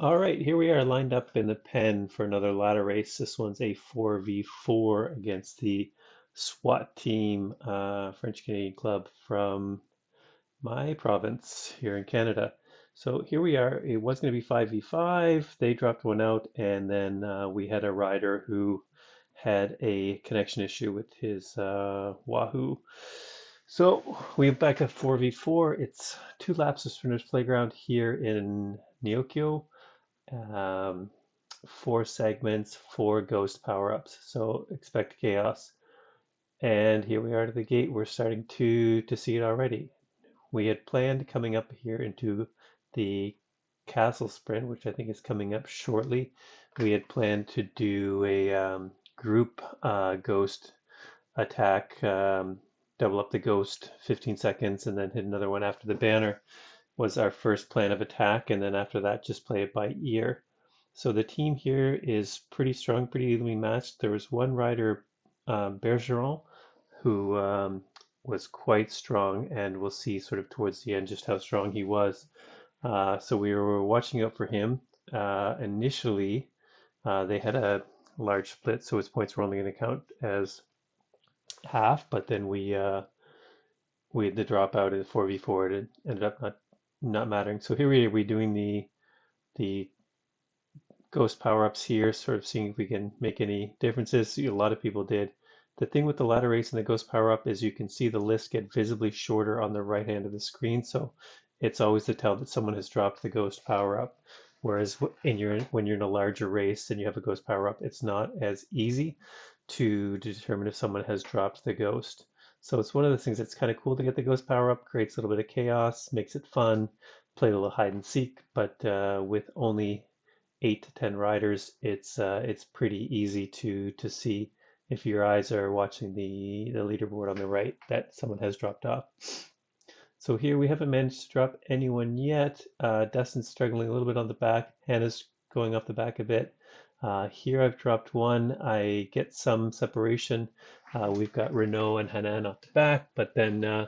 All right, here we are lined up in the pen for another ladder race. This one's a 4v4 against the SWAT team, French Canadian club from my province here in Canada. So here we are. It was going to be 5v5. They dropped one out, and then we had a rider who had a connection issue with his Wahoo. So we're back at 4v4. It's 2 laps of Sprinters Playground here in Neokyo. Um, 4 segments, 4 ghost power-ups. So expect chaos. And here we are to the gate. We're starting to see it already. We had planned coming up here into the castle sprint, which I think is coming up shortly. We had planned to do a group ghost attack, double up the ghost 15 seconds, and then hit another one after the banner was our first plan of attack, and then after that, just play it by ear. So the team here is pretty strong, pretty evenly matched. There was one rider, Bergeron, who was quite strong, and we'll see sort of towards the end just how strong he was. So we were watching out for him. Initially, they had a large split, so his points were only going to count as half, but then we had the dropout in 4v4. It ended up not mattering. So here we are, doing the ghost power-ups here, sort of seeing if we can make any differences. A lot of people did. The thing with the ladder race and the ghost power-up is you can see the list get visibly shorter on the right hand of the screen, so it's always to tell that someone has dropped the ghost power-up. Whereas when you're in a larger race and you have a ghost power-up, it's not as easy to determine if someone has dropped the ghost. So it's one of the things that's kind of cool to get the ghost power-up, creates a little bit of chaos, makes it fun, play a little hide and seek, but with only 8 to 10 riders, it's pretty easy to see if your eyes are watching the leaderboard on the right that someone has dropped off. So here we haven't managed to drop anyone yet. Dustin's struggling a little bit on the back. Hannah's going off the back a bit. Here I've dropped one. I get some separation. We've got Renault and Hanan off the back, but then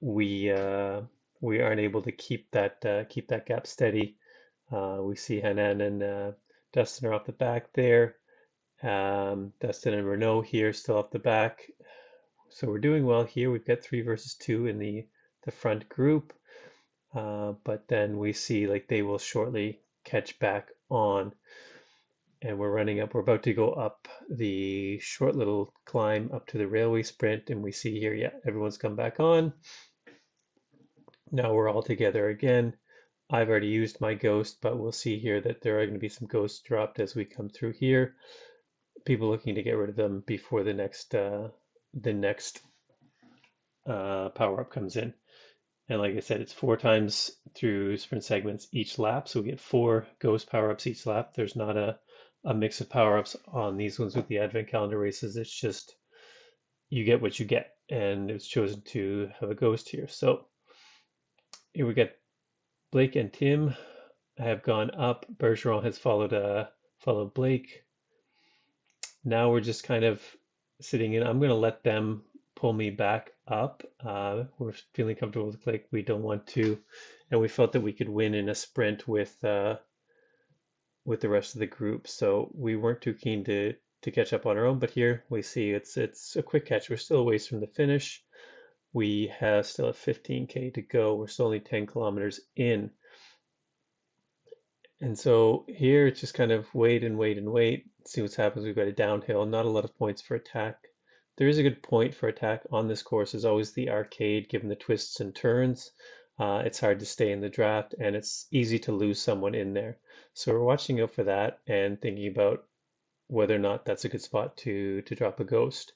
we aren't able to keep that gap steady. We see Hanan and Dustin are off the back there. Dustin and Renault here still off the back. So we're doing well here. We've got 3 versus 2 in the front group. But then we see like they will shortly catch back on. And we're running up. We're about to go up the short little climb up to the railway sprint. And we see here, yeah, everyone's come back on. Now we're all together again. I've already used my ghost, but we'll see here that there are going to be some ghosts dropped as we come through here. People looking to get rid of them before the next power up comes in. And like I said, it's 4 times through sprint segments each lap, so we get 4 ghost power ups each lap. There's not a mix of power ups on these ones with the advent calendar races. It's just you get what you get, and it's chosen to have a ghost here. So here we get Blake and Tim have gone up. Bergeron has followed Blake. Now we're just kind of sitting in. I'm going to let them pull me back up. We're feeling comfortable with Blake. We don't want to, and we felt that we could win in a sprint with the rest of the group. So we weren't too keen to catch up on our own. But here we see it's a quick catch. We're still a ways from the finish. We have still have 15K to go. We're still only 10 kilometers in. And so here it's just kind of wait and wait and wait, see what's happens. We've got a downhill, not a lot of points for attack. There is a good point for attack on this course is always the arcade, given the twists and turns. It's hard to stay in the draft, and it's easy to lose someone in there. So we're watching out for that and thinking about whether or not that's a good spot to drop a ghost.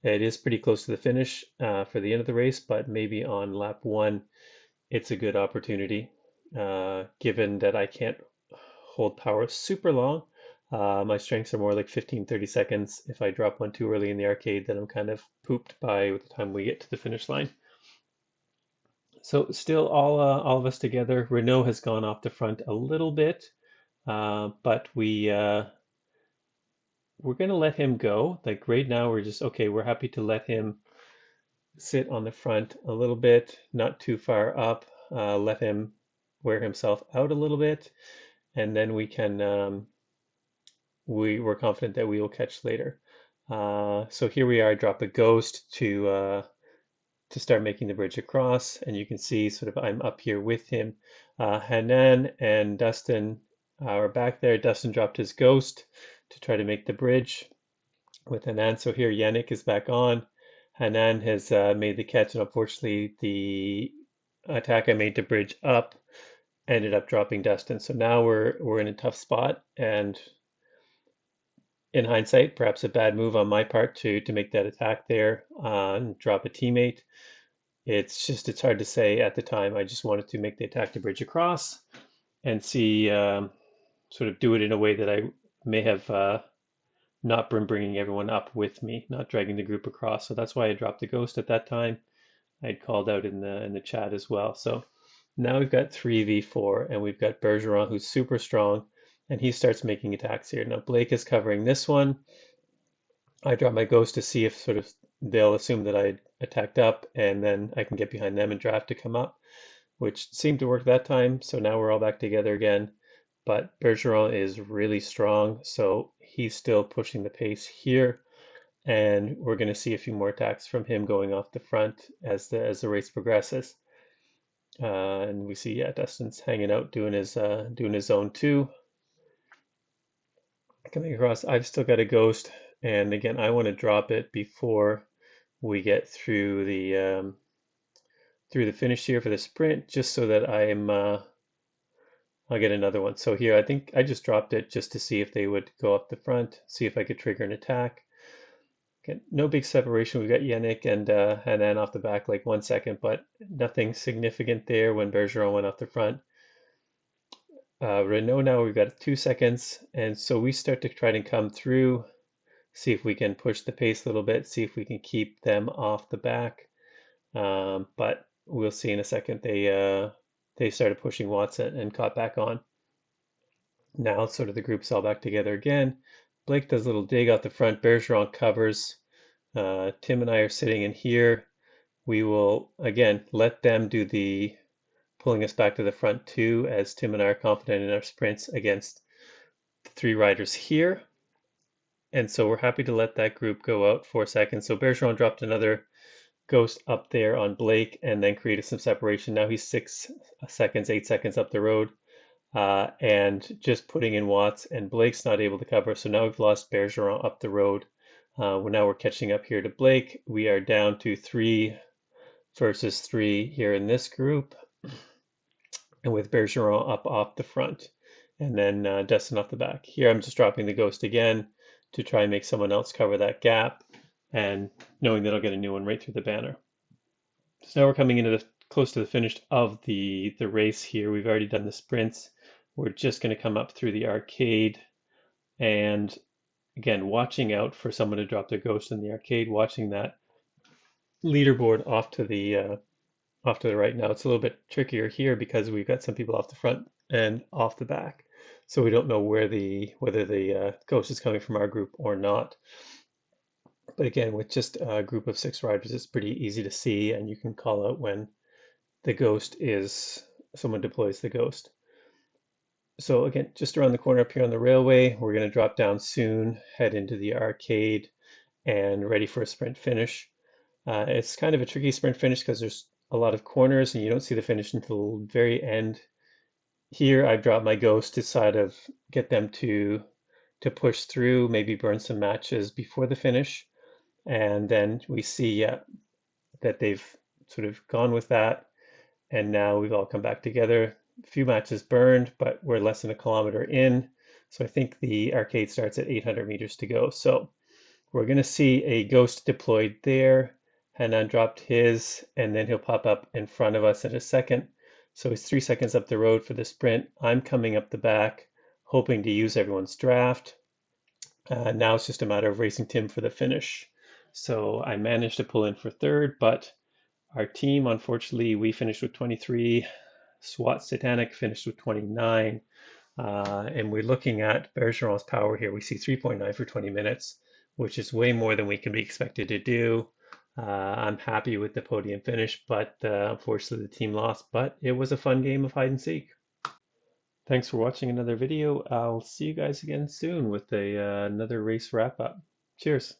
It is pretty close to the finish for the end of the race, but maybe on lap 1, it's a good opportunity, given that I can't hold power super long. My strengths are more like 15-30 seconds. If I drop one too early in the arcade, then I'm kind of pooped by the time we get to the finish line. So still all of us together. Renault has gone off the front a little bit, but we're going to let him go. Like right now, we're just, okay, we're happy to let him sit on the front a little bit, not too far up, let him wear himself out a little bit. and then we're confident that we will catch later. So here we are. I drop a ghost to start making the bridge across, and you can see sort of I'm up here with him. Hanan and Dustin are back there. Dustin dropped his ghost to try to make the bridge with Hanan. So here Yannick is back on. Hanan has made the catch, and unfortunately the attack I made to bridge up ended up dropping Dustin. So now we're in a tough spot, and in hindsight, perhaps a bad move on my part to make that attack there and drop a teammate. It's hard to say at the time. I just wanted to make the attack to bridge across and see sort of do it in a way that I may have not been bringing everyone up with me, not dragging the group across. So that's why I dropped the ghost at that time. I'd called out in the chat as well. So now we've got 3v4, and we've got Bergeron, who's super strong, and he starts making attacks here. Now Blake is covering this one. I drop my ghost to see if sort of they'll assume that I attacked up, and then I can get behind them and draft to come up, which seemed to work that time. So now we're all back together again. But Bergeron is really strong, so he's still pushing the pace here. And we're going to see a few more attacks from him going off the front as the race progresses. And we see, yeah, Dustin's hanging out doing his zone 2. Coming across, I've still got a ghost, and again, I want to drop it before we get through the finish here for the sprint, just so that I'll get another one. So here, I think I just dropped it just to see if they would go up the front, see if I could trigger an attack. Okay, no big separation. We've got Yannick and Hanan off the back like 1 second, but nothing significant there when Bergeron went off the front. Renault now we've got 2 seconds, and so we start to try to come through, see if we can push the pace a little bit, see if we can keep them off the back. But we'll see in a second. They started pushing Watson and caught back on. Now sort of the group's all back together again. Blake does a little dig out the front. Bergeron covers. Tim and I are sitting in here. We will, again, let them do the pulling us back to the front too, as Tim and I are confident in our sprints against the 3 riders here. And so we're happy to let that group go out 4 seconds. So Bergeron dropped another ghost up there on Blake and then created some separation. Now he's 6 seconds, 8 seconds up the road. And just putting in Watts, and Blake's not able to cover. So now we've lost Bergeron up the road. Now we're catching up here to Blake. We are down to 3 versus 3 here in this group, and with Bergeron up off the front, and then Dustin off the back. Here I'm just dropping the ghost again to try and make someone else cover that gap, and knowing that I'll get a new one right through the banner. So now we're coming into close to the finish of the race here. We've already done the sprints. We're just going to come up through the arcade, and again, watching out for someone to drop their ghost in the arcade, watching that leaderboard off to the right. Now it's a little bit trickier here because we've got some people off the front and off the back, so we don't know whether the ghost is coming from our group or not. But again, with just a group of 6 riders, it's pretty easy to see, and you can call out when the ghost is someone deploys the ghost. So again, just around the corner up here on the railway, we're going to drop down soon, head into the arcade, and ready for a sprint finish. It's kind of a tricky sprint finish because there's a lot of corners and you don't see the finish until the very end. Here I've dropped my ghost to sort of get them to push through, maybe burn some matches before the finish. And then we see that they've sort of gone with that. And now we've all come back together. A few matches burned, but we're less than a kilometer in. So I think the arcade starts at 800 meters to go. So we're going to see a ghost deployed there. Hanan dropped his, and then he'll pop up in front of us in a second. So he's 3 seconds up the road for the sprint. I'm coming up the back, hoping to use everyone's draft. Now it's just a matter of racing Tim for the finish. So I managed to pull in for 3rd, but our team, unfortunately, we finished with 23. SWAT Satanic finished with 29. And we're looking at Bergeron's power here. We see 3.9 for 20 minutes, which is way more than we can be expected to do. I'm happy with the podium finish, but unfortunately the team lost. But it was a fun game of hide and seek. Thanks for watching another video. I'll see you guys again soon with another race wrap up. Cheers.